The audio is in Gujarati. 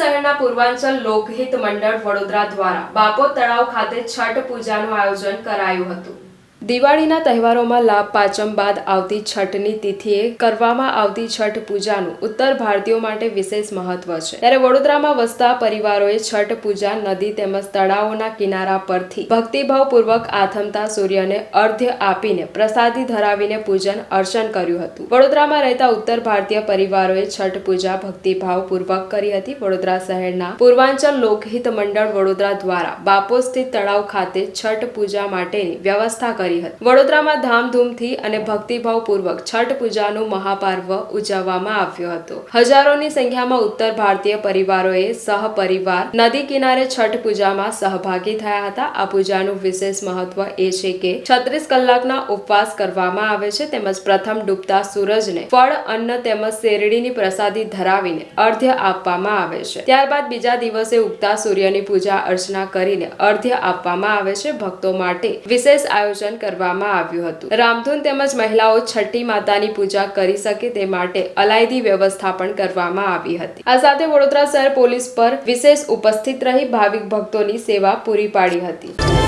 શહેરના પૂર્વાંચલ લોકહિત મંડળ વડોદરા દ્વારા બાપોદ તળાવ ખાતે છઠ પૂજાનું આયોજન કરાયું હતું। દિવાળીના તહેવારોમાં લાભ પાંચમ બાદ આવતી છઠની તિથિએ કરવામાં આવતી છઠ પૂજાનું ઉત્તર ભારતીયો માટે વિશેષ મહત્વ છે। ત્યારે વડોદરામાં વસતા પરિવારોએ છઠ પૂજા નદી તેમજ તળાવોના કિનારા પરથી ભક્તિભાવપૂર્વક આથમતા સૂર્યને અર્ઘ્ય આપીને પ્રસાદી ધરાવીને પૂજન અર્ચન કર્યું હતું। વડોદરામાં રહેતા ઉત્તર ભારતીય પરિવારોએ છઠ પૂજા ભક્તિભાવપૂર્વક કરી હતી। વડોદરા શહેરના પૂર્વાંચલ લોકહિત મંડળ વડોદરા દ્વારા બાપોદ સ્થિત તળાવ ખાતે છઠ પૂજા માટેની વ્યવસ્થા કરી। વડોદરામાં ધામધૂમથી અને ભક્તિભાવપૂર્વક છઠ પૂજાનું મહાપર્વ ઉજવવામાં આવ્યો હતો। હજારોની સંખ્યામાં ઉત્તર ભારતીય પરિવારોએ સહપરિવાર નદી કિનારે છઠ પૂજામાં સહભાગી થયા હતા। આ પૂજાનું વિશેષ મહત્વ એ છે કે 36 કલાકના ઉપવાસ કરવામાં આવે છે તેમજ પ્રથમ ડૂબતા સૂરજને ફળ અન્ન તેમજ શેરડીની પ્રસાદી ધરાવીને અર્ઘ્ય આપવામાં આવે છે। ત્યારબાદ બીજા દિવસે ઉગતા સૂર્યની પૂજા અર્ચના કરીને અર્ઘ્ય આપવામાં આવે છે। ભક્તો માટે વિશેષ આયોજન કરવામાં આવ્યું હતું। રામધૂન તેમજ મહિલાઓ છઠ્ઠી માતાની પૂજા કરી શકે તે માટે અલાયદી વ્યવસ્થા પણ કરવામાં આવી હતી। આ સાથે વડોદરા શહેર પોલીસ પર વિશેષ ઉપસ્થિત રહી ભાવિક ભક્તોની સેવા પૂરી પાડી હતી।